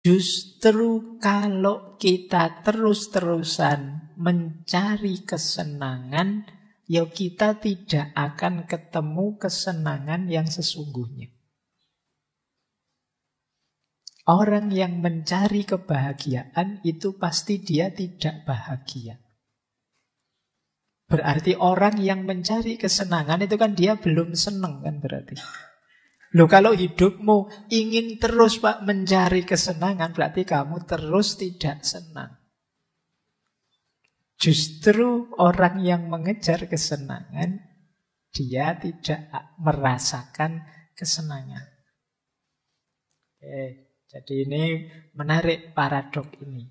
Justru kalau kita terus-terusan mencari kesenangan, ya kita tidak akan ketemu kesenangan yang sesungguhnya. Orang yang mencari kebahagiaan itu pasti dia tidak bahagia. Berarti orang yang mencari kesenangan itu kan dia belum senang kan berarti. Loh, kalau hidupmu ingin terus Pak mencari kesenangan, berarti kamu terus tidak senang. Justru orang yang mengejar kesenangan, dia tidak merasakan kesenangan. Jadi ini menarik paradok ini.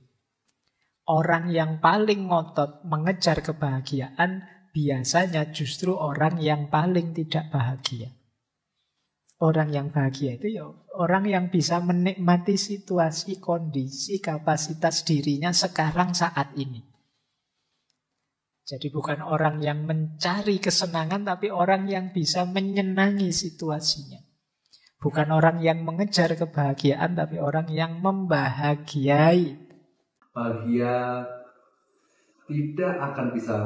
Orang yang paling ngotot mengejar kebahagiaan biasanya justru orang yang paling tidak bahagia. Orang yang bahagia itu ya orang yang bisa menikmati situasi, kondisi, kapasitas dirinya sekarang saat ini. Jadi bukan orang yang mencari kesenangan, tapi orang yang bisa menyenangi situasinya. Bukan orang yang mengejar kebahagiaan, tapi orang yang membahagiai. Bahagia tidak akan bisa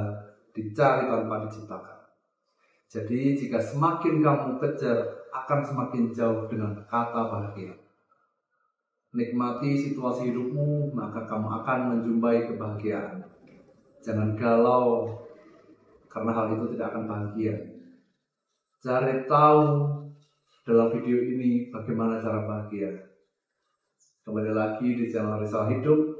dicari tanpa diciptakan. Jadi jika semakin kamu kejar, akan semakin jauh dengan kata bahagia. Nikmati situasi hidupmu, maka kamu akan menjumpai kebahagiaan. Jangan galau, karena hal itu tidak akan bahagia. Cari tahu dalam video ini bagaimana cara bahagia. Kembali lagi di channel Risalah Hidup.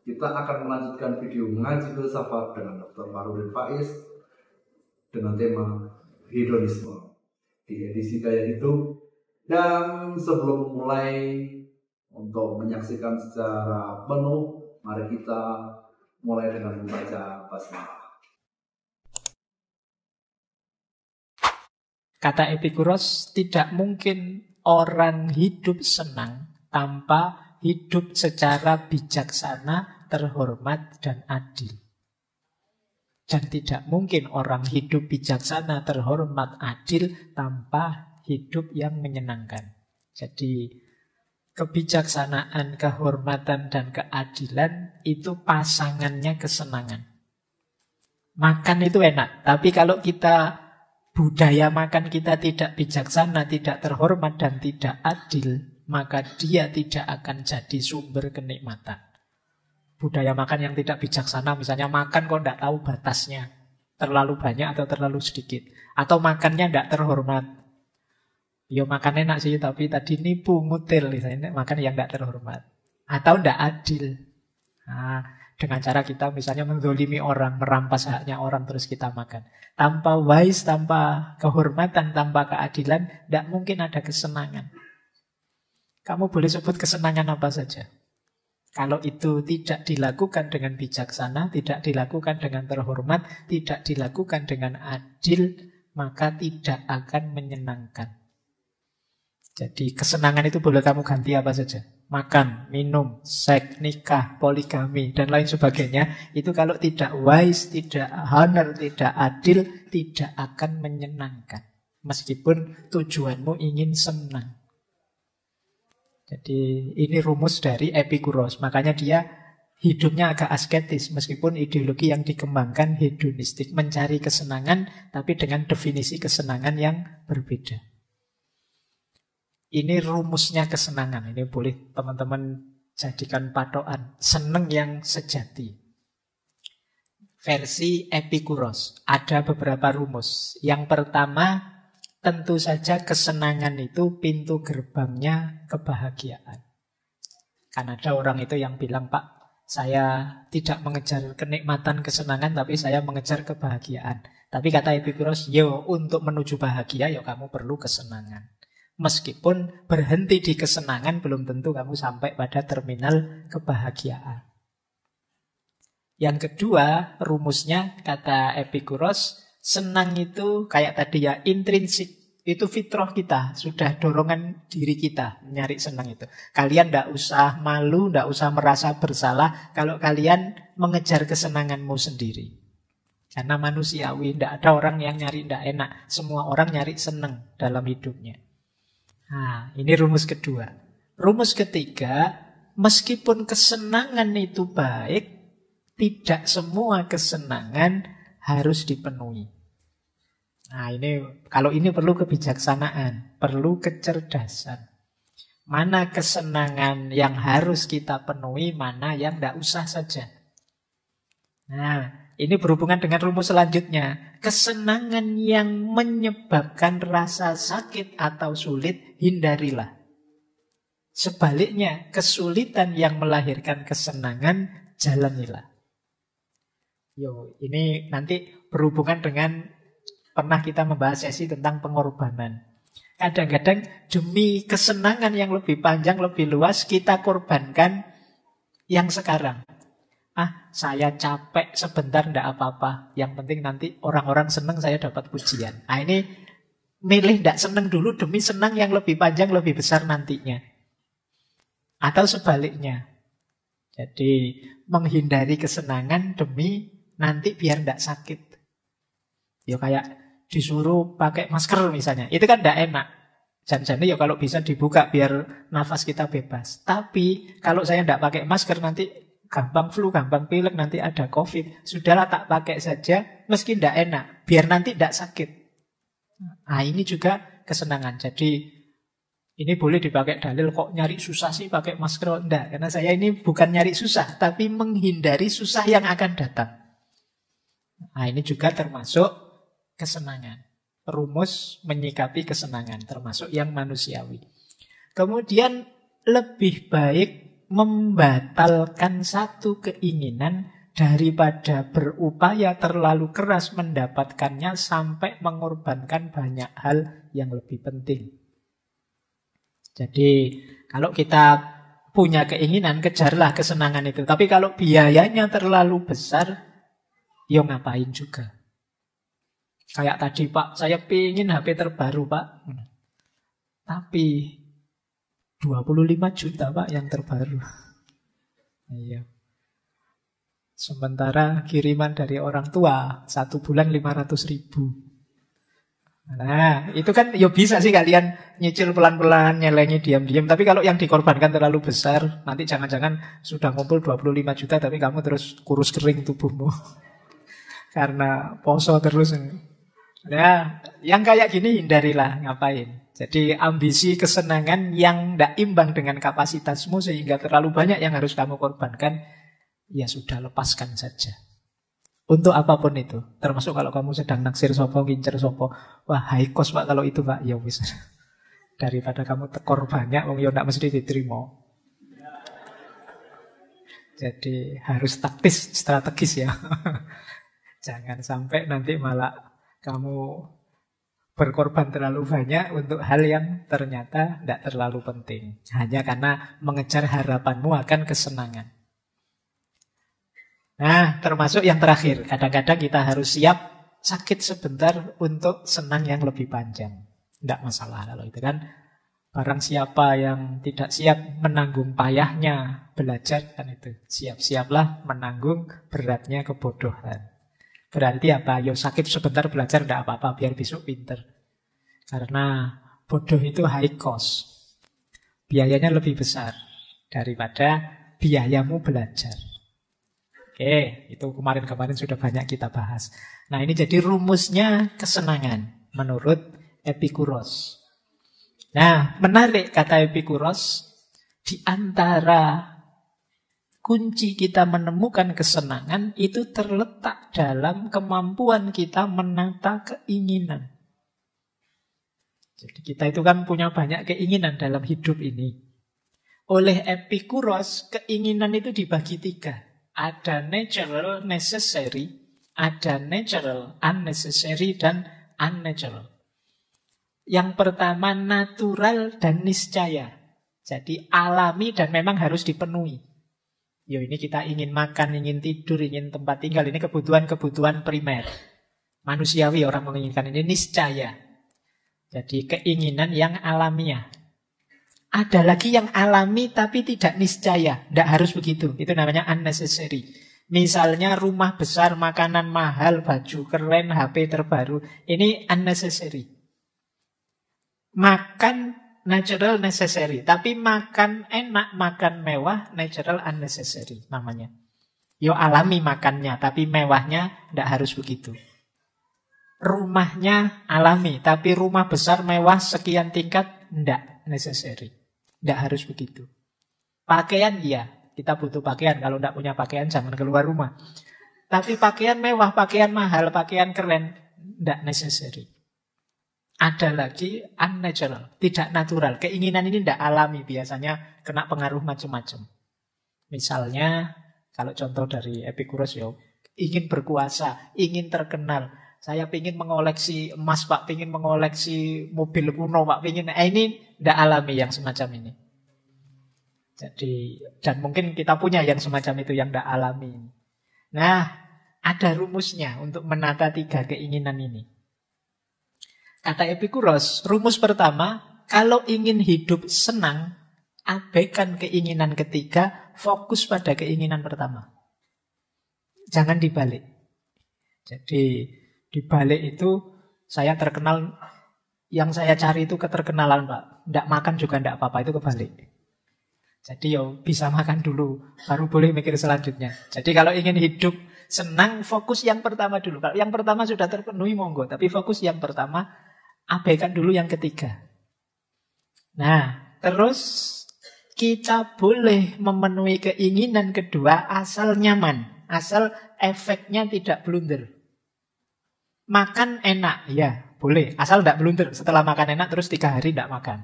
Kita akan melanjutkan video ngaji filsafat dengan Dr. Farudin Faiz dengan tema hedonisme di edisi Gaya Hidup. Dan sebelum mulai untuk menyaksikan secara penuh, mari kita mulai dengan membaca basmalah. Kata Epikuros, tidak mungkin orang hidup senang tanpa hidup secara bijaksana, terhormat, dan adil. Dan tidak mungkin orang hidup bijaksana, terhormat, adil tanpa hidup yang menyenangkan. Jadi kebijaksanaan, kehormatan, dan keadilan itu pasangannya kesenangan. Makan itu enak, tapi kalau kita budaya makan kita tidak bijaksana, tidak terhormat, dan tidak adil, maka dia tidak akan jadi sumber kenikmatan. Budaya makan yang tidak bijaksana, misalnya makan kok tidak tahu batasnya, terlalu banyak atau terlalu sedikit, atau makannya tidak terhormat. Ya makan enak sih, tapi tadi nipu, ngutil, misalnya makan yang tidak terhormat, atau tidak adil. Nah, dengan cara kita misalnya menzolimi orang, merampas haknya orang, terus kita makan. Tanpa wise, tanpa kehormatan, tanpa keadilan, tidak mungkin ada kesenangan. Kamu boleh sebut kesenangan apa saja. Kalau itu tidak dilakukan dengan bijaksana, tidak dilakukan dengan terhormat, tidak dilakukan dengan adil, maka tidak akan menyenangkan. Jadi kesenangan itu boleh kamu ganti apa saja. Makan, minum, seks, nikah, poligami, dan lain sebagainya. Itu kalau tidak wise, tidak honor, tidak adil, tidak akan menyenangkan. Meskipun tujuanmu ingin senang. Jadi ini rumus dari Epikuros. Makanya dia hidupnya agak asketis. Meskipun ideologi yang dikembangkan hedonistik. Mencari kesenangan tapi dengan definisi kesenangan yang berbeda. Ini rumusnya kesenangan. Ini boleh teman-teman jadikan patokan. Seneng yang sejati. Versi Epikuros. Ada beberapa rumus. Yang pertama, tentu saja kesenangan itu pintu gerbangnya kebahagiaan. Kan ada orang itu yang bilang, Pak, saya tidak mengejar kenikmatan kesenangan, tapi saya mengejar kebahagiaan. Tapi kata Epikuros, yo untuk menuju bahagia, yo kamu perlu kesenangan. Meskipun berhenti di kesenangan, belum tentu kamu sampai pada terminal kebahagiaan. Yang kedua, rumusnya kata Epikuros, senang itu kayak tadi ya, intrinsik. Itu fitrah kita, sudah dorongan diri kita nyari senang itu. Kalian tidak usah malu, tidak usah merasa bersalah kalau kalian mengejar kesenanganmu sendiri. Karena manusiawi, tidak ada orang yang nyari tidak enak. Semua orang nyari senang dalam hidupnya. Nah, ini rumus kedua. Rumus ketiga, meskipun kesenangan itu baik, tidak semua kesenangan harus dipenuhi. Nah ini, kalau ini perlu kebijaksanaan, perlu kecerdasan. Mana kesenangan yang harus kita penuhi, mana yang tidak usah saja. Nah, ini berhubungan dengan rumus selanjutnya. Kesenangan yang menyebabkan rasa sakit atau sulit, hindarilah. Sebaliknya, kesulitan yang melahirkan kesenangan, jalanilah. Ini nanti berhubungan dengan pernah kita membahas sesi tentang pengorbanan. Kadang-kadang demi kesenangan yang lebih panjang, lebih luas, kita korbankan yang sekarang. Saya capek sebentar, ndak apa-apa. Yang penting nanti orang-orang senang, saya dapat pujian. Nah ini milih ndak senang dulu demi senang yang lebih panjang, lebih besar nantinya. Atau sebaliknya. Jadi menghindari kesenangan demi nanti biar ndak sakit. Ya kayak disuruh pakai masker misalnya. Itu kan ndak enak. Jangan-jangan ya kalau bisa dibuka biar nafas kita bebas. Tapi kalau saya ndak pakai masker nanti gampang flu, gampang pilek, nanti ada COVID. Sudahlah tak pakai saja, meski tidak enak. Biar nanti tidak sakit. Nah ini juga kesenangan. Jadi ini boleh dipakai dalil, kok nyari susah sih pakai masker? Enggak, karena saya ini bukan nyari susah, tapi menghindari susah yang akan datang. Nah ini juga termasuk kesenangan. Rumus menyikapi kesenangan, termasuk yang manusiawi. Kemudian lebih baik membatalkan satu keinginan daripada berupaya terlalu keras mendapatkannya sampai mengorbankan banyak hal yang lebih penting. Jadi kalau kita punya keinginan, kejarlah kesenangan itu. Tapi kalau biayanya terlalu besar, ya ngapain juga. Kayak tadi, Pak, saya pingin HP terbaru, Pak. Tapi 25 juta, Pak, yang terbaru. Iya. Sementara kiriman dari orang tua 1 bulan 500.000. Nah, itu kan ya bisa sih kalian nyicil pelan-pelan, nyelengi diam-diam. Tapi kalau yang dikorbankan terlalu besar, nanti jangan-jangan sudah ngumpul 25 juta tapi kamu terus kurus kering tubuhmu. Karena poso terus. Nah, yang kayak gini hindarilah, ngapain. Jadi ambisi kesenangan yang tidak imbang dengan kapasitasmu sehingga terlalu banyak yang harus kamu korbankan, ya sudah, lepaskan saja. Untuk apapun itu, termasuk kalau kamu sedang naksir sopo, ngincer sopo, wah high cost Pak kalau itu Pak, ya wis. Daripada kamu tekor banyak, ya tidak mesti diterima. Jadi harus taktis, strategis ya. Jangan sampai nanti malah kamu berkorban terlalu banyak untuk hal yang ternyata tidak terlalu penting. Hanya karena mengejar harapanmu akan kesenangan. Nah, termasuk yang terakhir. Kadang-kadang kita harus siap sakit sebentar untuk senang yang lebih panjang. Tidak masalah kalau itu kan. Barang siapa yang tidak siap menanggung payahnya belajar, kan itu. Siap-siaplah menanggung beratnya kebodohan. Berarti apa? Yo sakit sebentar belajar tidak apa-apa, biar besok pinter. Karena bodoh itu high cost. Biayanya lebih besar daripada biayamu belajar. Oke, itu kemarin-kemarin sudah banyak kita bahas. Nah, ini jadi rumusnya kesenangan menurut Epikuros. Nah, menarik kata Epikuros, di antara kunci kita menemukan kesenangan itu terletak dalam kemampuan kita menata keinginan. Jadi kita itu kan punya banyak keinginan dalam hidup ini. Oleh Epikuros, keinginan itu dibagi 3. Ada natural, necessary, ada natural, unnecessary, dan unnatural. Yang pertama natural dan niscaya. Jadi alami dan memang harus dipenuhi. Yo, ini kita ingin makan, ingin tidur, ingin tempat tinggal. Ini kebutuhan-kebutuhan primer. Manusiawi orang menginginkan ini niscaya. Jadi keinginan yang alamiah. Ada lagi yang alami tapi tidak niscaya. Tidak harus begitu. Itu namanya unnecessary. Misalnya rumah besar, makanan mahal, baju keren, HP terbaru. Ini unnecessary. Makan natural necessary. Tapi makan enak, makan mewah, natural unnecessary namanya. Yo alami makannya, tapi mewahnya tidak harus begitu. Rumahnya alami, tapi rumah besar mewah sekian tingkat tidak necessary. Tidak harus begitu. Pakaian iya, kita butuh pakaian. Kalau tidak punya pakaian jangan keluar rumah. Tapi pakaian mewah, pakaian mahal, pakaian keren tidak necessary. Ada lagi unnatural, tidak natural. Keinginan ini tidak alami, biasanya kena pengaruh macam-macam. Misalnya, kalau contoh dari Epicurus ya, ingin berkuasa, ingin terkenal. Saya ingin mengoleksi emas, Pak, ingin mengoleksi mobil kuno, Pak, ini tidak alami yang semacam ini. Jadi, dan mungkin kita punya yang semacam itu yang tidak alami. Nah, ada rumusnya untuk menata 3 keinginan ini. Kata Epicurus, rumus pertama, kalau ingin hidup senang, abaikan keinginan ketiga, fokus pada keinginan pertama. Jangan dibalik. Jadi dibalik itu saya terkenal, yang saya cari itu keterkenalan, Pak. Tidak makan juga tidak apa-apa, itu kebalik. Jadi bisa makan dulu, baru boleh mikir selanjutnya. Jadi kalau ingin hidup senang, fokus yang pertama dulu. Kalau yang pertama sudah terpenuhi, monggo. Tapi fokus yang pertama, abaikan dulu yang ketiga. Nah, terus kita boleh memenuhi keinginan kedua asal nyaman. Asal efeknya tidak blunder. Makan enak, ya boleh. Asal tidak blunder. Setelah makan enak terus 3 hari tidak makan.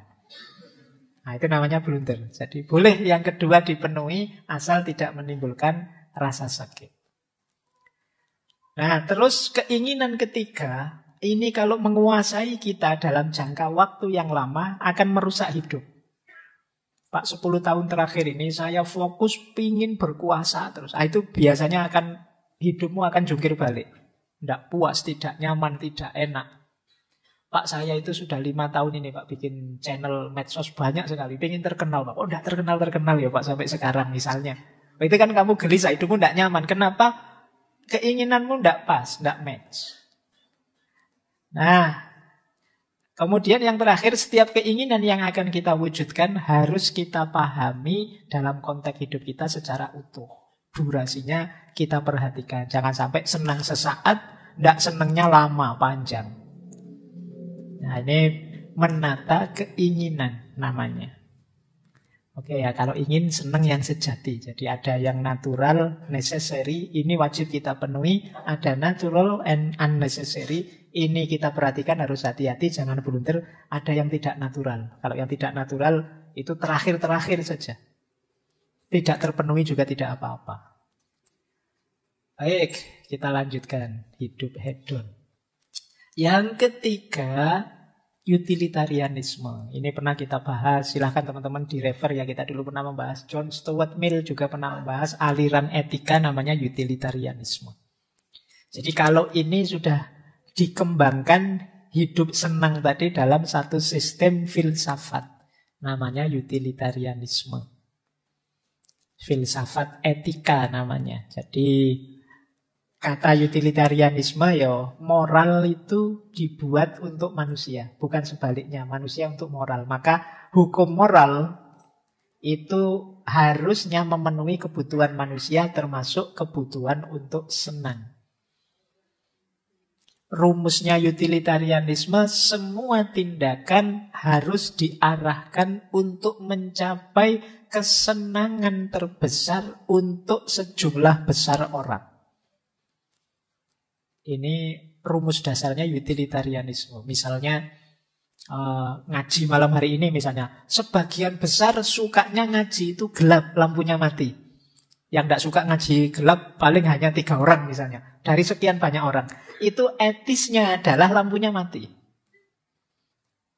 Nah, itu namanya blunder. Jadi boleh yang kedua dipenuhi asal tidak menimbulkan rasa sakit. Nah, terus keinginan ketiga, ini kalau menguasai kita dalam jangka waktu yang lama akan merusak hidup. Pak, 10 tahun terakhir ini saya fokus pingin berkuasa terus. Itu biasanya hidupmu akan jungkir balik. Tidak puas, tidak nyaman, tidak enak. Pak, saya itu sudah 5 tahun ini Pak bikin channel medsos banyak sekali. Pengen terkenal Pak. Oh, tidak terkenal ya Pak sampai sekarang misalnya. Itu kan kamu gelisah, hidupmu tidak nyaman. Kenapa? Keinginanmu tidak pas, tidak match. Nah, kemudian yang terakhir, setiap keinginan yang akan kita wujudkan harus kita pahami dalam konteks hidup kita secara utuh. Durasinya kita perhatikan. Jangan sampai senang sesaat, tidak senangnya lama, panjang. Nah, ini menata keinginan namanya. Oke ya, kalau ingin senang yang sejati. Jadi ada yang natural, necessary, ini wajib kita penuhi. Ada natural and unnecessary, ini kita perhatikan, harus hati-hati, jangan blunder. Ada yang tidak natural. Kalau yang tidak natural itu terakhir-terakhir saja. Tidak terpenuhi juga tidak apa-apa. Baik, kita lanjutkan. Hidup hedon. Yang ketiga, utilitarianisme. Ini pernah kita bahas, silahkan teman-teman direfer ya, kita dulu pernah membahas. John Stuart Mill juga pernah membahas aliran etika namanya utilitarianisme. Jadi kalau ini sudah dikembangkan hidup senang tadi dalam satu sistem filsafat, namanya utilitarianisme. Filsafat etika namanya. Jadi kata utilitarianisme ya, moral itu dibuat untuk manusia, bukan sebaliknya, manusia untuk moral. Maka hukum moral itu harusnya memenuhi kebutuhan manusia, termasuk kebutuhan untuk senang. Rumusnya utilitarianisme, semua tindakan harus diarahkan untuk mencapai kesenangan terbesar untuk sejumlah besar orang. Ini rumus dasarnya utilitarianisme. Misalnya ngaji malam hari ini misalnya, sebagian besar sukanya ngaji itu gelap, lampunya mati. Yang tidak suka ngaji gelap paling hanya 3 orang misalnya, dari sekian banyak orang. Itu etisnya adalah lampunya mati.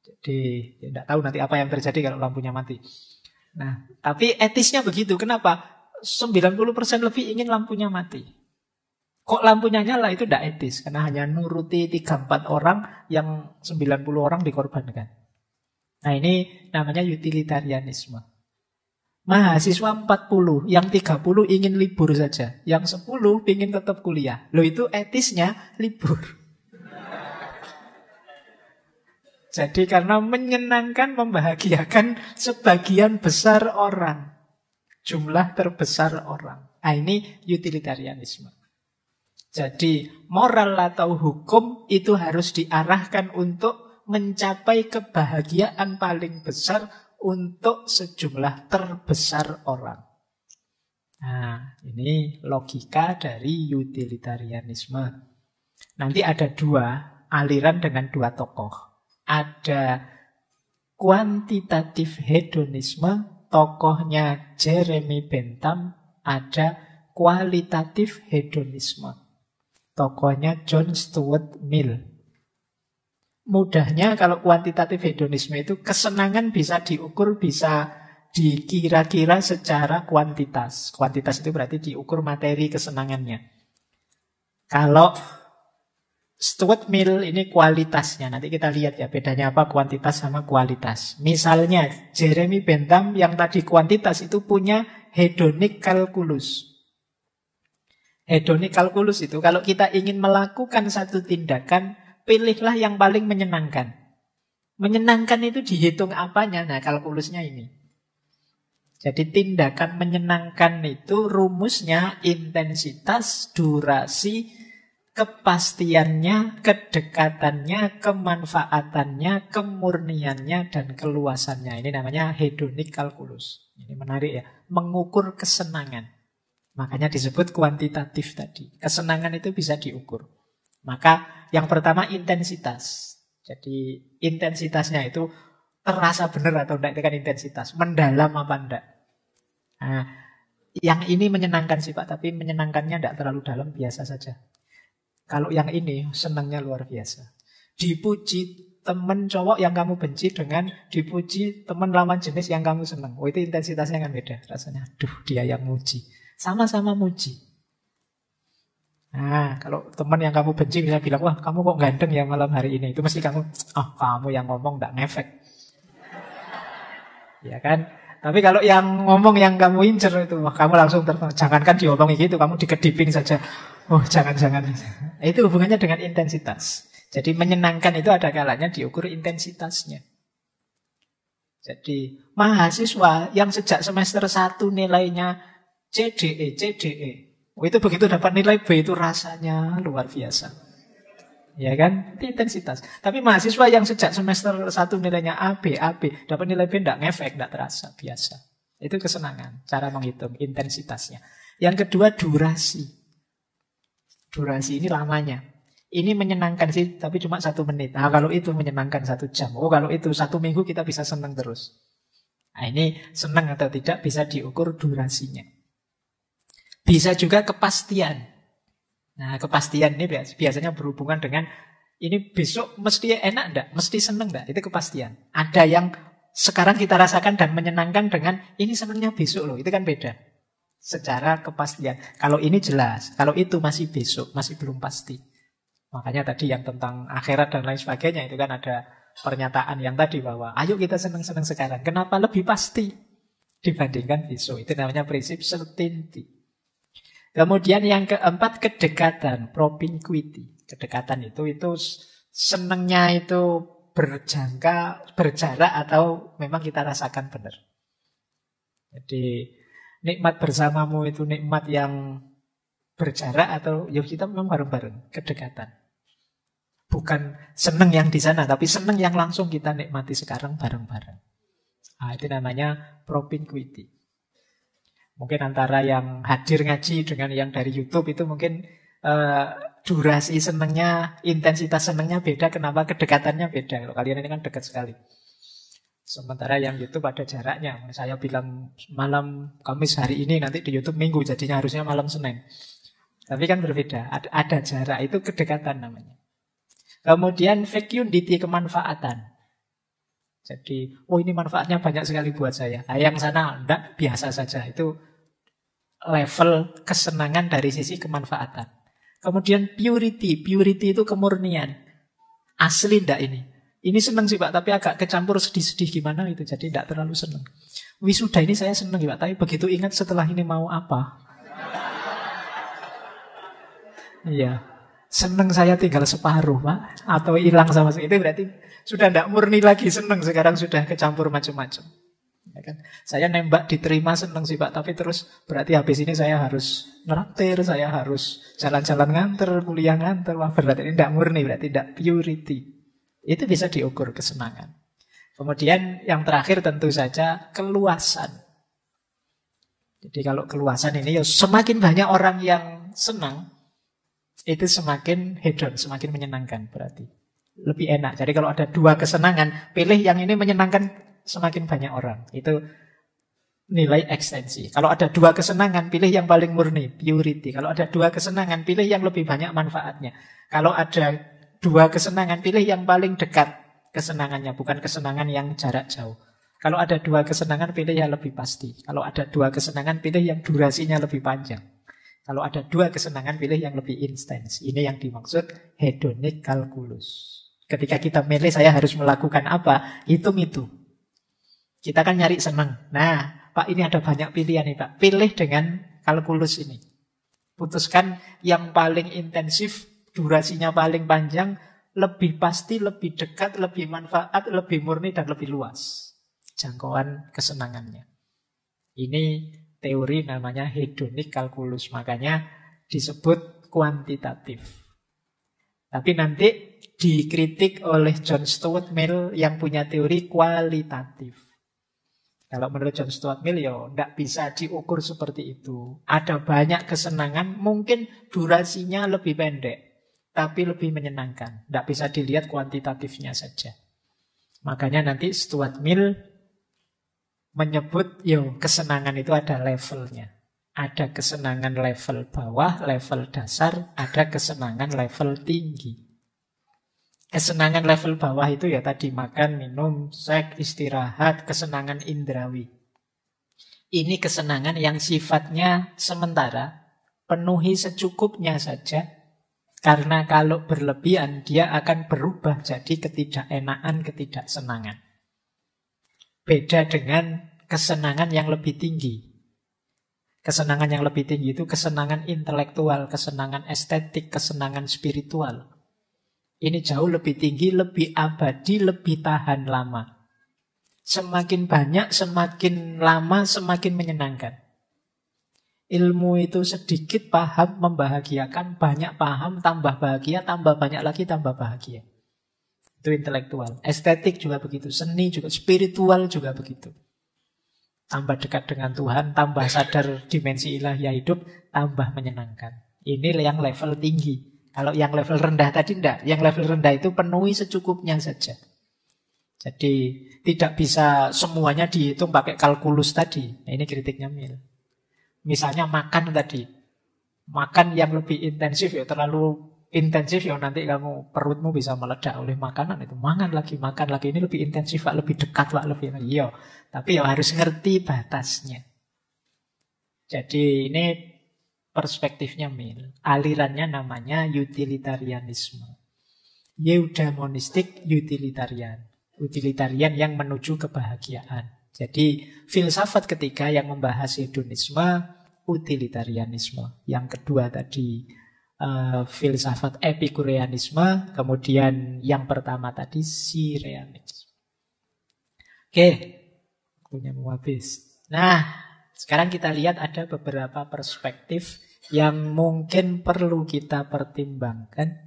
Jadi tidak tahu nanti apa yang terjadi kalau lampunya mati. Nah, tapi etisnya begitu. Kenapa? 90% lebih ingin lampunya mati. Kok lampunya nyala? Itu tidak etis. Karena hanya nuruti 3-4 orang, yang 90 orang dikorbankan. Nah, ini namanya utilitarianisme. Mahasiswa 40, yang 30 ingin libur saja. Yang 10 ingin tetap kuliah. Loh, itu etisnya libur. Jadi karena menyenangkan, membahagiakan sebagian besar orang. Jumlah terbesar orang. Nah, ini utilitarianisme. Jadi moral atau hukum itu harus diarahkan untuk mencapai kebahagiaan paling besar untuk sejumlah terbesar orang. Nah, ini logika dari utilitarianisme. Nanti ada dua aliran dengan dua tokoh. Ada kuantitatif hedonisme, tokohnya Jeremy Bentham. Ada kualitatif hedonisme, tokohnya John Stuart Mill. Mudahnya kalau kuantitatif hedonisme itu kesenangan bisa diukur, bisa dikira-kira secara kuantitas. Kuantitas itu berarti diukur materi kesenangannya. Kalau Stuart Mill ini kualitasnya. Nanti kita lihat ya bedanya apa kuantitas sama kualitas. Misalnya Jeremy Bentham yang tadi kuantitas itu punya hedonic calculus. Hedonic calculus itu kalau kita ingin melakukan satu tindakan, pilihlah yang paling menyenangkan. Menyenangkan itu dihitung apanya? Nah, kalkulusnya ini. Jadi tindakan menyenangkan itu rumusnya intensitas, durasi, kepastiannya, kedekatannya, kemanfaatannya, kemurniannya, dan keluasannya. Ini namanya hedonic calculus. Ini menarik ya. Mengukur kesenangan. Makanya disebut kuantitatif tadi. Kesenangan itu bisa diukur. Maka yang pertama intensitas. Jadi intensitasnya itu terasa benar atau tidak, itu kan intensitas. Mendalam apa enggak. Nah, yang ini menyenangkan sih Pak, tapi menyenangkannya tidak terlalu dalam, biasa saja. Kalau yang ini senangnya luar biasa. Dipuji teman cowok yang kamu benci dengan dipuji teman lawan jenis yang kamu senang. Oh, itu intensitasnya kan beda rasanya. Aduh, dia yang muji. Sama-sama muji. Nah, kalau teman yang kamu benci bisa bilang, wah kamu kok ganteng ya malam hari ini. Itu mesti kamu, kamu yang ngomong gak ngefek. Ya kan? Tapi kalau yang ngomong yang kamu incer itu, wah kamu langsung jangankan diomongi gitu, kamu dikedipin saja. Oh jangan-jangan. Itu hubungannya dengan intensitas. Jadi menyenangkan itu ada kalanya diukur intensitasnya. Jadi mahasiswa yang sejak semester 1 nilainya CDE. Itu begitu dapat nilai B itu rasanya luar biasa. Ya kan? Itu intensitas. Tapi mahasiswa yang sejak semester 1 nilainya AB, dapat nilai B enggak ngefek, enggak terasa, biasa. Itu kesenangan, cara menghitung intensitasnya. Yang kedua durasi. Durasi ini lamanya. Ini menyenangkan sih, tapi cuma 1 menit. Nah, kalau itu menyenangkan 1 jam. Oh, kalau itu 1 minggu kita bisa senang terus. Nah, ini senang atau tidak bisa diukur durasinya. Bisa juga kepastian. Nah, kepastian ini biasanya berhubungan dengan ini besok mesti enak enggak? Mesti senang enggak? Itu kepastian. Ada yang sekarang kita rasakan dan menyenangkan dengan ini senangnya besok loh. Itu kan beda. Secara kepastian. Kalau ini jelas, kalau itu masih besok, masih belum pasti. Makanya tadi yang tentang akhirat dan lain sebagainya itu kan ada pernyataan yang tadi bahwa ayo kita senang-senang sekarang. Kenapa lebih pasti dibandingkan besok? Itu namanya prinsip certainty. Kemudian yang keempat kedekatan, propinquity. Kedekatan itu senangnya itu berjarak atau memang kita rasakan benar. Jadi nikmat bersamamu itu nikmat yang berjarak atau ya kita memang bareng-bareng, kedekatan. Bukan senang yang di sana, tapi senang yang langsung kita nikmati sekarang bareng-bareng. Nah, itu namanya propinquity. Mungkin antara yang hadir ngaji dengan yang dari YouTube itu mungkin durasi senangnya, intensitas senangnya beda. Kenapa? Kedekatannya beda. Kalau kalian ini kan dekat sekali. Sementara yang YouTube ada jaraknya. Saya bilang malam Kamis hari ini, nanti di YouTube Minggu, jadinya harusnya malam Senin. Tapi kan berbeda. Ada jarak, itu kedekatan namanya. Kemudian fecundity, kemanfaatan. Jadi, oh ini manfaatnya banyak sekali buat saya. Nah, yang sana enggak, biasa saja. Itu level kesenangan dari sisi kemanfaatan. Kemudian purity. Purity itu kemurnian. Asli enggak ini? Ini senang sih Pak, tapi agak kecampur sedih-sedih gimana itu. Jadi enggak terlalu senang. Wisuda ini saya senang Pak, tapi begitu ingat setelah ini mau apa. Iya. seneng saya tinggal separuh, Pak, atau hilang sama sekali. Itu berarti sudah tidak murni lagi seneng, sekarang sudah kecampur macam-macam. Ya kan? Saya nembak diterima seneng sih Pak, tapi terus berarti habis ini saya harus neraktir, saya harus jalan-jalan nganter, kuliah nganter. Wah, berarti ini tidak murni, berarti tidak purity. Itu bisa diukur kesenangan. Kemudian yang terakhir tentu saja keluasan. Jadi kalau keluasan ini ya semakin banyak orang yang senang, itu semakin hedon, semakin menyenangkan berarti. Lebih enak. Jadi kalau ada dua kesenangan, pilih yang ini menyenangkan semakin banyak orang. Itu nilai ekstensi. Kalau ada dua kesenangan, pilih yang paling murni, purity. Kalau ada dua kesenangan, pilih yang lebih banyak manfaatnya. Kalau ada dua kesenangan, pilih yang paling dekat kesenangannya, bukan kesenangan yang jarak jauh. Kalau ada dua kesenangan, pilih yang lebih pasti. Kalau ada dua kesenangan, pilih yang durasinya lebih panjang. Kalau ada dua kesenangan, pilih yang lebih intens. Ini yang dimaksud hedonic calculus. Ketika kita milih saya harus melakukan apa, hitung itu. Kita kan nyari senang. Nah, Pak, ini ada banyak pilihan nih Pak. Pilih dengan kalkulus ini. Putuskan yang paling intensif, durasinya paling panjang, lebih pasti, lebih dekat, lebih manfaat, lebih murni, dan lebih luas jangkauan kesenangannya. Ini teori namanya hedonic calculus, makanya disebut kuantitatif. Tapi nanti dikritik oleh John Stuart Mill yang punya teori kualitatif. Kalau menurut John Stuart Mill ya tidak bisa diukur seperti itu. Ada banyak kesenangan, mungkin durasinya lebih pendek, tapi lebih menyenangkan. Tidak bisa dilihat kuantitatifnya saja. Makanya nanti Stuart Mill menyebut, kesenangan itu ada levelnya. Ada kesenangan level bawah, level dasar, ada kesenangan level tinggi. Kesenangan level bawah itu ya tadi makan, minum, seks, istirahat, kesenangan indrawi. Ini kesenangan yang sifatnya sementara, penuhi secukupnya saja. Karena kalau berlebihan dia akan berubah jadi ketidakenaan, ketidaksenangan. Beda dengan kesenangan yang lebih tinggi. Kesenangan yang lebih tinggi itu kesenangan intelektual, kesenangan estetik, kesenangan spiritual. Ini jauh lebih tinggi, lebih abadi, lebih tahan lama. Semakin banyak, semakin lama, semakin menyenangkan. Ilmu itu sedikit paham, membahagiakan, banyak paham, tambah bahagia, tambah banyak lagi, tambah bahagia. Itu intelektual. Estetik juga begitu, seni juga, spiritual juga begitu. Tambah dekat dengan Tuhan, tambah sadar dimensi ilahiyah hidup, tambah menyenangkan. Ini yang level tinggi. Kalau yang level rendah tadi enggak. Yang level rendah itu penuhi secukupnya saja. Jadi tidak bisa semuanya dihitung pakai kalkulus tadi. Nah, ini kritiknya Mill. Misalnya makan tadi. Makan yang lebih intensif ya terlalu intensif ya nanti kamu perutmu bisa meledak oleh makanan itu. Makan lagi. Ini lebih intensif Pak, lebih dekat Pak, lebih. Iya. Tapi ya harus ngerti batasnya. Jadi ini perspektifnya Mill. Alirannya namanya utilitarianisme. Eudaimonistik utilitarian. Utilitarian yang menuju kebahagiaan. Jadi filsafat ketiga yang membahas hedonisme, utilitarianisme. Yang kedua tadi filsafat epikureanisme, kemudian yang pertama tadi sireanisme. Oke, waktunya mau habis. Nah, sekarang kita lihat ada beberapa perspektif yang mungkin perlu kita pertimbangkan.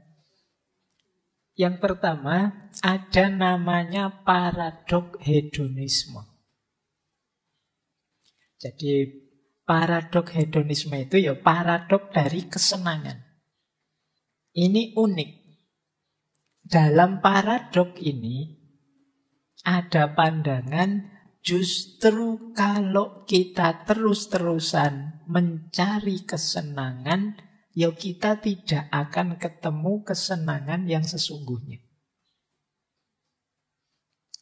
Yang pertama, ada namanya paradok hedonisme. Jadi paradok hedonisme itu ya paradok dari kesenangan. Ini unik. Dalam paradok ini ada pandangan justru kalau kita terus-terusan mencari kesenangan, ya kita tidak akan ketemu kesenangan yang sesungguhnya.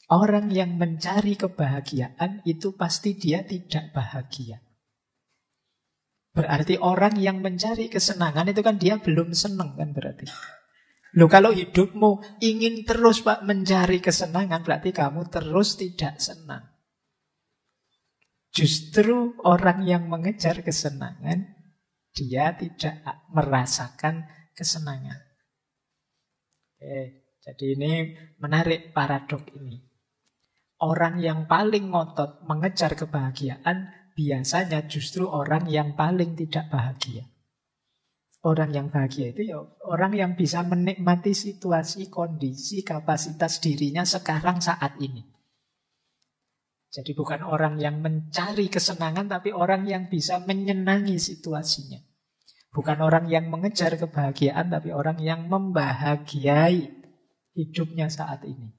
Orang yang mencari kebahagiaan itu pasti dia tidak bahagia. Berarti orang yang mencari kesenangan itu kan dia belum senang kan berarti. Loh kalau hidupmu ingin terus Pak mencari kesenangan, berarti kamu terus tidak senang. Justru orang yang mengejar kesenangan, dia tidak merasakan kesenangan. Jadi ini menarik paradok ini. Orang yang paling ngotot mengejar kebahagiaan biasanya justru orang yang paling tidak bahagia. Orang yang bahagia itu ya orang yang bisa menikmati situasi, kondisi, kapasitas dirinya sekarang saat ini. Jadi bukan orang yang mencari kesenangan, tapi orang yang bisa menyenangi situasinya. Bukan orang yang mengejar kebahagiaan, tapi orang yang membahagiai hidupnya saat ini.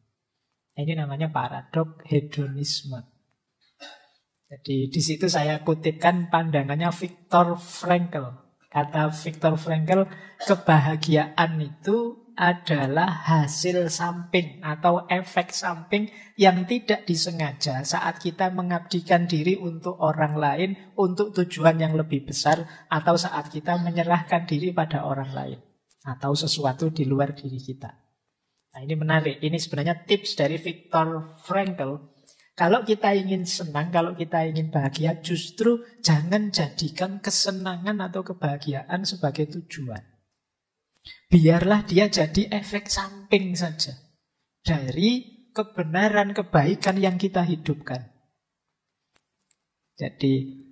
Ini namanya paradok hedonisme. Jadi di situ saya kutipkan pandangannya Viktor Frankl. Kata Viktor Frankl, kebahagiaan itu adalah hasil samping atau efek samping yang tidak disengaja saat kita mengabdikan diri untuk orang lain, untuk tujuan yang lebih besar, atau saat kita menyerahkan diri pada orang lain atau sesuatu di luar diri kita. Nah, ini menarik. Ini sebenarnya tips dari Viktor Frankl. Kalau kita ingin senang, kalau kita ingin bahagia, justru jangan jadikan kesenangan atau kebahagiaan sebagai tujuan. Biarlah dia jadi efek samping saja dari kebenaran, kebaikan yang kita hidupkan. Jadi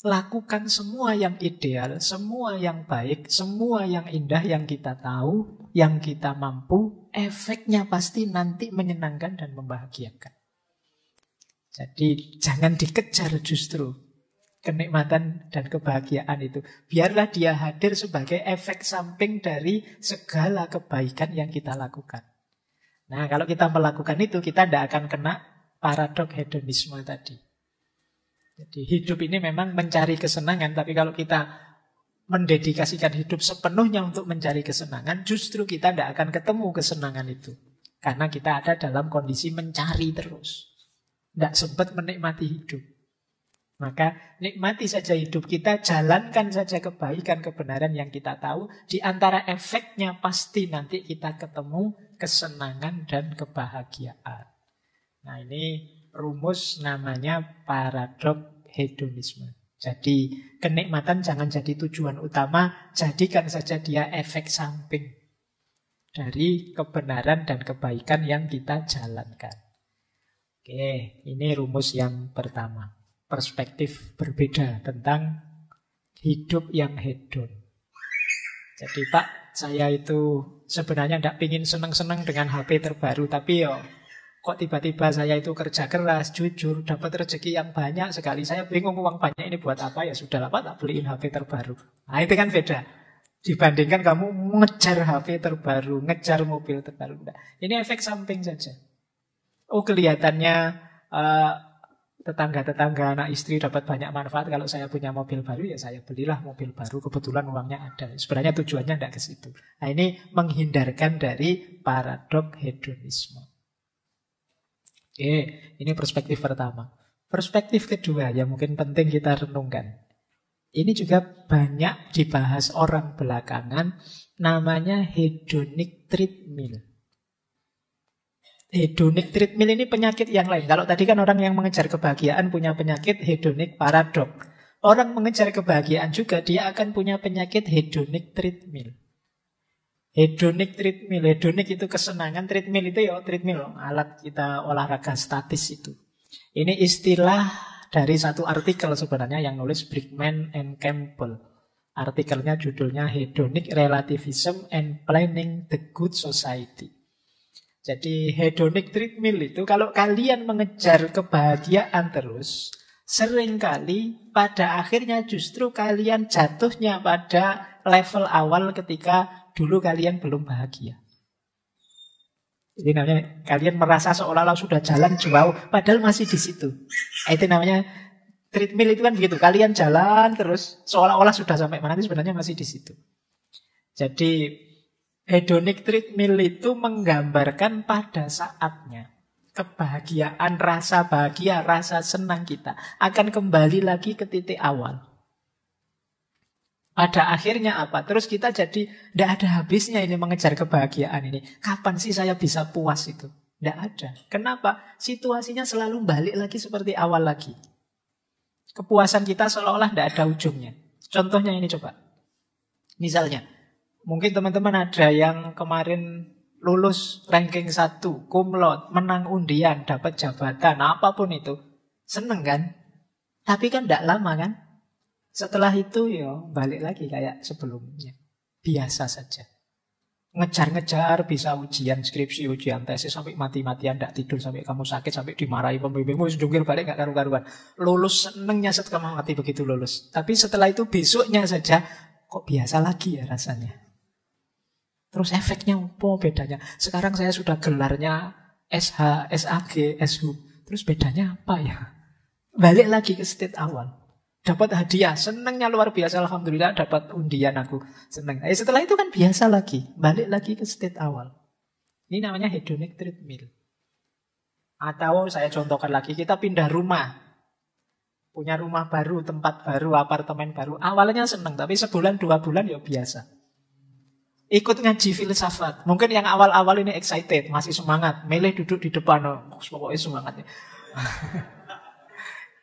lakukan semua yang ideal, semua yang baik, semua yang indah yang kita tahu, yang kita mampu, efeknya pasti nanti menyenangkan dan membahagiakan. Jadi jangan dikejar justru kenikmatan dan kebahagiaan itu. Biarlah dia hadir sebagai efek samping dari segala kebaikan yang kita lakukan. Nah, kalau kita melakukan itu, kita tidak akan kena paradok hedonisme tadi. Jadi hidup ini memang mencari kesenangan, tapi kalau kita mendedikasikan hidup sepenuhnya untuk mencari kesenangan, justru kita tidak akan ketemu kesenangan itu. Karena kita ada dalam kondisi mencari terus. Tidak sempat menikmati hidup. Maka nikmati saja hidup kita, jalankan saja kebaikan, kebenaran yang kita tahu. Di antara efeknya pasti nanti kita ketemu kesenangan dan kebahagiaan. Nah, ini rumus namanya paradok hedonisme. Jadi kenikmatan jangan jadi tujuan utama, jadikan saja dia efek samping dari kebenaran dan kebaikan yang kita jalankan. Oke, ini rumus yang pertama. Perspektif berbeda tentang hidup yang hedon. Jadi Pak, saya itu sebenarnya tidak ingin senang-senang dengan HP terbaru, tapi kok tiba-tiba saya itu kerja keras, jujur, dapat rezeki yang banyak sekali. Saya bingung uang banyak ini buat apa, ya sudah lah Pak, tak beliin HP terbaru. Nah, itu kan beda. Dibandingkan kamu ngejar HP terbaru, ngejar mobil terbaru. Ini efek samping saja. Oh, kelihatannya tetangga-tetangga, anak istri dapat banyak manfaat. Kalau saya punya mobil baru, ya saya belilah mobil baru. Kebetulan uangnya ada. Sebenarnya tujuannya tidak ke situ. Nah, ini menghindarkan dari paradok hedonisme. Oke, ini perspektif pertama. Perspektif kedua yang mungkin penting kita renungkan. Ini juga banyak dibahas orang belakangan, namanya hedonic treadmill. Hedonic treadmill ini penyakit yang lain. Kalau tadi kan orang yang mengejar kebahagiaan punya penyakit hedonic paradok. Orang mengejar kebahagiaan juga dia akan punya penyakit hedonic treadmill. Hedonic treadmill, hedonic itu kesenangan, treadmill itu treadmill, alat kita olahraga statis itu. Ini istilah dari satu artikel sebenarnya yang nulis Brickman and Campbell. Artikelnya judulnya Hedonic Relativism and Planning the Good Society. Jadi hedonic treadmill itu kalau kalian mengejar kebahagiaan terus, seringkali pada akhirnya justru kalian jatuhnya pada level awal ketika dulu kalian belum bahagia. Jadi namanya kalian merasa seolah-olah sudah jalan jauh, padahal masih di situ. Itu namanya treadmill itu kan begitu. Kalian jalan terus seolah-olah sudah sampai mana, sebenarnya masih di situ. Jadi hedonic treadmill itu menggambarkan pada saatnya kebahagiaan, rasa bahagia, rasa senang kita akan kembali lagi ke titik awal. Pada akhirnya apa? Terus kita jadi tidak ada habisnya ini mengejar kebahagiaan ini. Kapan sih saya bisa puas itu? Tidak ada. Kenapa? Situasinya selalu balik lagi seperti awal lagi. Kepuasan kita seolah-olah tidak ada ujungnya. Contohnya ini coba. Misalnya, mungkin teman-teman ada yang kemarin lulus ranking 1, cum laude, menang undian, dapat jabatan, apapun itu. Seneng kan? Tapi kan tidak lama kan? Setelah itu balik lagi kayak sebelumnya. Biasa saja. Ngejar-ngejar bisa ujian skripsi, ujian tesis sampai mati-matian, tidak tidur sampai kamu sakit, sampai dimarahi pembimbingmu, jungkir balik gak karu-karuan. Lulus senengnya setelah mati begitu lulus. Tapi setelah itu besoknya saja kok biasa lagi ya rasanya. Terus efeknya apa bedanya? Sekarang saya sudah gelarnya SH, SAG, SHU. Terus bedanya apa ya? Balik lagi ke state awal. Dapat hadiah, senangnya luar biasa, alhamdulillah dapat undian aku, senang. Setelah itu kan biasa lagi, balik lagi ke state awal. Ini namanya hedonic treadmill. Atau saya contohkan lagi, kita pindah rumah, punya rumah baru, tempat baru, apartemen baru. Awalnya senang, tapi sebulan 2 bulan ya biasa. Ikut ngaji filsafat, mungkin yang awal-awal ini excited, masih semangat, milih duduk di depan, pokoknya semangatnya.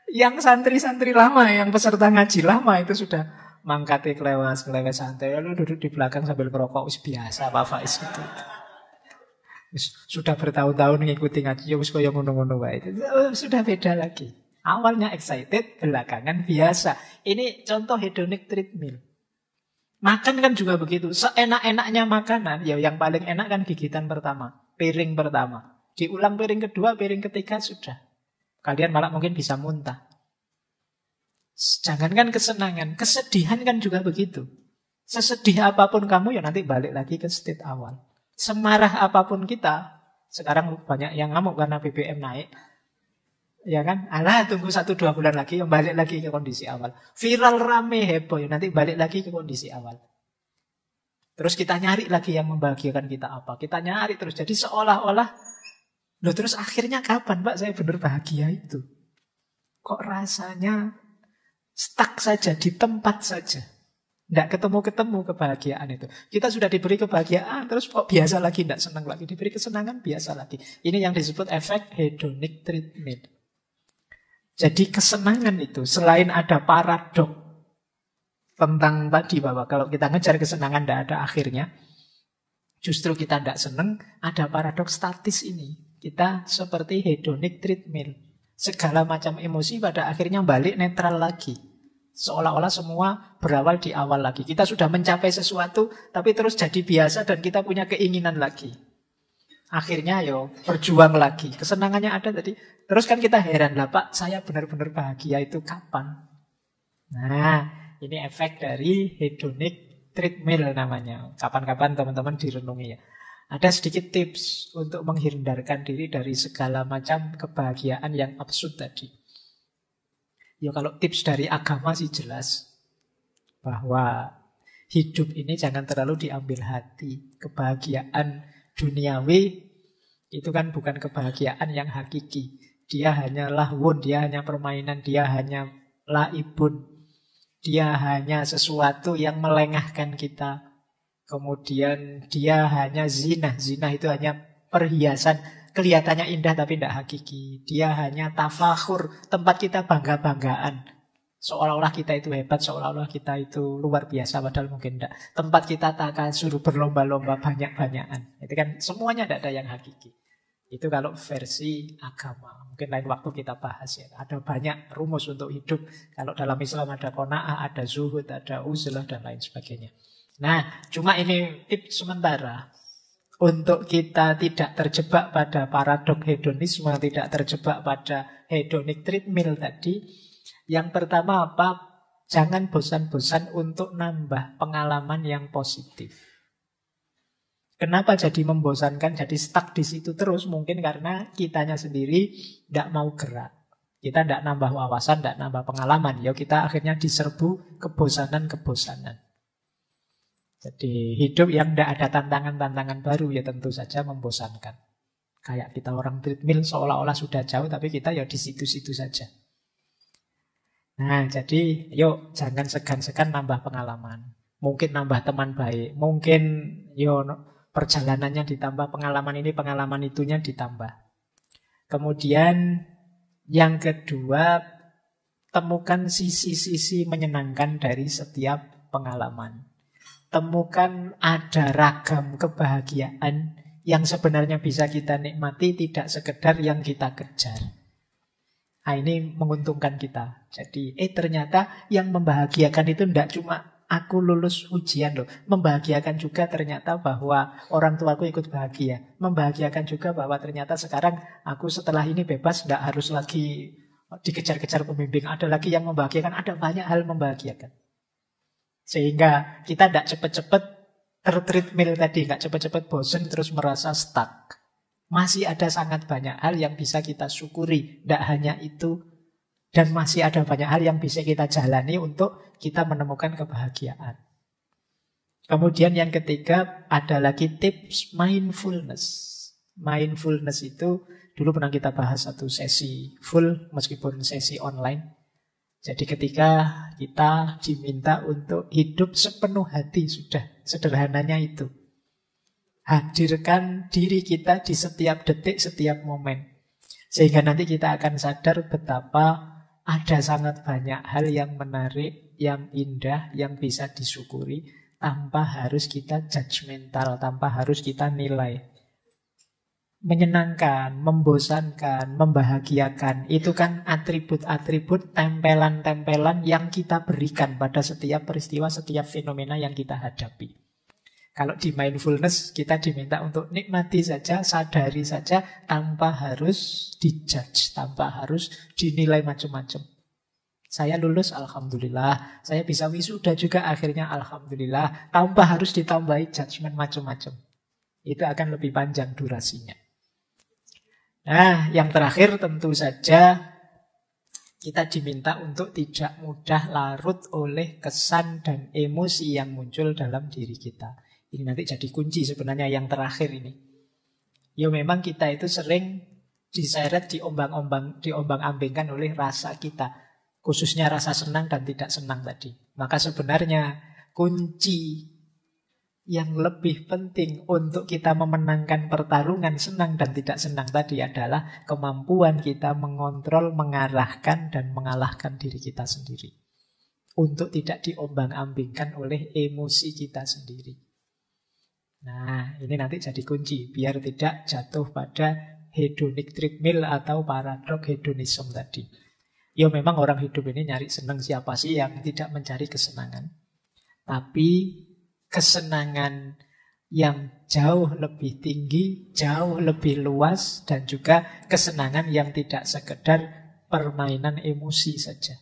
Yang santri-santri lama, yang peserta ngaji lama itu sudah mangkate kelewas santai. Lalu duduk di belakang sambil ngerokok, biasa Pak Faiz itu. Sudah bertahun-tahun ngikuti ngaji, kaya ngono-ngono wae. Sudah beda lagi. Awalnya excited, belakangan biasa. Ini contoh hedonic treadmill. Makan kan juga begitu. Seenak-enaknya makanan, yang paling enak kan gigitan pertama, piring pertama. Diulang piring kedua, piring ketiga sudah. Kalian malah mungkin bisa muntah. Jangankan kesenangan, kesedihan kan juga begitu. Sesedih apapun kamu nanti balik lagi ke state awal. Semarah apapun kita, sekarang banyak yang ngamuk karena BBM naik. Ya kan? Alah tunggu 1-2 bulan lagi, balik lagi ke kondisi awal. Viral rame heboh, nanti balik lagi ke kondisi awal. Terus kita nyari lagi yang membahagiakan kita apa. Kita nyari terus, jadi seolah-olah loh, terus akhirnya kapan Pak saya benar bahagia itu? Kok rasanya stuck saja, di tempat saja. Tidak ketemu-ketemu kebahagiaan itu. Kita sudah diberi kebahagiaan, terus kok biasa lagi, tidak senang lagi. Diberi kesenangan, biasa lagi. Ini yang disebut efek hedonic treadmill. Jadi kesenangan itu, selain ada paradok tentang tadi bahwa kalau kita ngejar kesenangan tidak ada akhirnya, justru kita tidak senang, ada paradok statis ini. Kita seperti hedonic treadmill. Segala macam emosi pada akhirnya balik netral lagi. Seolah-olah semua berawal di awal lagi. Kita sudah mencapai sesuatu, tapi terus jadi biasa dan kita punya keinginan lagi. Akhirnya berjuang lagi. Kesenangannya ada tadi. Terus kan kita heran lah Pak, saya benar-benar bahagia itu kapan? Nah, ini efek dari hedonic treadmill namanya. Kapan-kapan teman-teman direnungi ya. Ada sedikit tips untuk menghindarkan diri dari segala macam kebahagiaan yang absurd tadi. Kalau tips dari agama sih jelas bahwa hidup ini jangan terlalu diambil hati. Kebahagiaan duniawi itu kan bukan kebahagiaan yang hakiki. Dia hanya lahwun, dia hanya permainan, dia hanya laibun. Dia hanya sesuatu yang melengahkan kita. Kemudian dia hanya zina. Zina itu hanya perhiasan. Kelihatannya indah tapi tidak hakiki. Dia hanya tafakhur. Tempat kita bangga-banggaan. Seolah-olah kita itu hebat. Seolah-olah kita itu luar biasa. Padahal mungkin tidak. Tempat kita takasur berlomba-lomba banyak-banyakan. Itu kan semuanya tidak ada yang hakiki. Itu kalau versi agama. Mungkin lain waktu kita bahas ya. Ada banyak rumus untuk hidup. Kalau dalam Islam ada qanaah, ada zuhud, ada uzlah dan lain sebagainya. Nah, cuma ini tips sementara untuk kita tidak terjebak pada paradok hedonisme, tidak terjebak pada hedonic treadmill tadi. Yang pertama apa? Jangan bosan-bosan untuk nambah pengalaman yang positif. Kenapa jadi membosankan, jadi stuck di situ terus? Mungkin karena kitanya sendiri tidak mau gerak. Kita tidak nambah wawasan, tidak nambah pengalaman. Kita akhirnya diserbu kebosanan-kebosanan. Jadi hidup yang tidak ada tantangan-tantangan baru ya tentu saja membosankan. Kayak kita orang treadmill seolah-olah sudah jauh tapi kita di situ-situ saja. Nah jadi jangan segan-segan nambah pengalaman. Mungkin nambah teman baik. Mungkin perjalanannya ditambah, pengalaman ini pengalaman itunya ditambah. Kemudian yang kedua, temukan sisi-sisi menyenangkan dari setiap pengalaman. Temukan ada ragam kebahagiaan Yang sebenarnya bisa kita nikmati tidak sekedar yang kita kejar. Nah, ini menguntungkan kita. Jadi, ternyata yang membahagiakan itu tidak cuma aku lulus ujian loh. Membahagiakan juga ternyata bahwa orang tuaku ikut bahagia. Membahagiakan juga bahwa ternyata sekarang aku setelah ini bebas, tidak harus lagi dikejar-kejar pembimbing. Ada lagi yang membahagiakan, ada banyak hal membahagiakan. Sehingga kita tidak cepat-cepat tertreadmill tadi, nggak cepat-cepat bosan terus merasa stuck. Masih ada sangat banyak hal yang bisa kita syukuri, tidak hanya itu, dan masih ada banyak hal yang bisa kita jalani untuk kita menemukan kebahagiaan. Kemudian yang ketiga ada lagi tips mindfulness. Mindfulness itu dulu pernah kita bahas satu sesi full meskipun sesi online. Jadi ketika kita diminta untuk hidup sepenuh hati, sudah sederhananya itu. Hadirkan diri kita di setiap detik, setiap momen. Sehingga nanti kita akan sadar betapa ada sangat banyak hal yang menarik, yang indah, yang bisa disyukuri tanpa harus kita judgmental, tanpa harus kita nilai. Menyenangkan, membosankan, membahagiakan, itu kan atribut-atribut, tempelan-tempelan yang kita berikan pada setiap peristiwa, setiap fenomena yang kita hadapi. Kalau di mindfulness kita diminta untuk nikmati saja, sadari saja, tanpa harus dijudge, tanpa harus dinilai macam-macam. Saya lulus, alhamdulillah. Saya bisa wisuda juga akhirnya, alhamdulillah. Tanpa harus ditambahi judgement macam-macam. Itu akan lebih panjang durasinya. Nah, yang terakhir tentu saja kita diminta untuk tidak mudah larut oleh kesan dan emosi yang muncul dalam diri kita. Ini nanti jadi kunci sebenarnya yang terakhir ini. Ya memang kita itu sering diseret, diombang-ambingkan oleh rasa kita. Khususnya rasa senang dan tidak senang tadi. Maka sebenarnya kunci yang lebih penting untuk kita memenangkan pertarungan senang dan tidak senang tadi adalah kemampuan kita mengontrol, mengarahkan, dan mengalahkan diri kita sendiri. Untuk tidak diombang-ambingkan oleh emosi kita sendiri. Nah, ini nanti jadi kunci biar tidak jatuh pada hedonic treadmill atau paradok hedonism tadi. Ya memang orang hidup ini nyari senang, siapa sih yang tidak mencari kesenangan. Tapi kesenangan yang jauh lebih tinggi, jauh lebih luas, dan juga kesenangan yang tidak sekedar permainan emosi saja.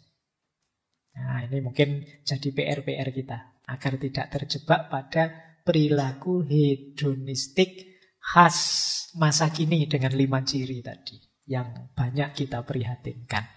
Nah, ini mungkin jadi PR-PR kita agar tidak terjebak pada perilaku hedonistik khas masa kini dengan 5 ciri tadi yang banyak kita prihatinkan.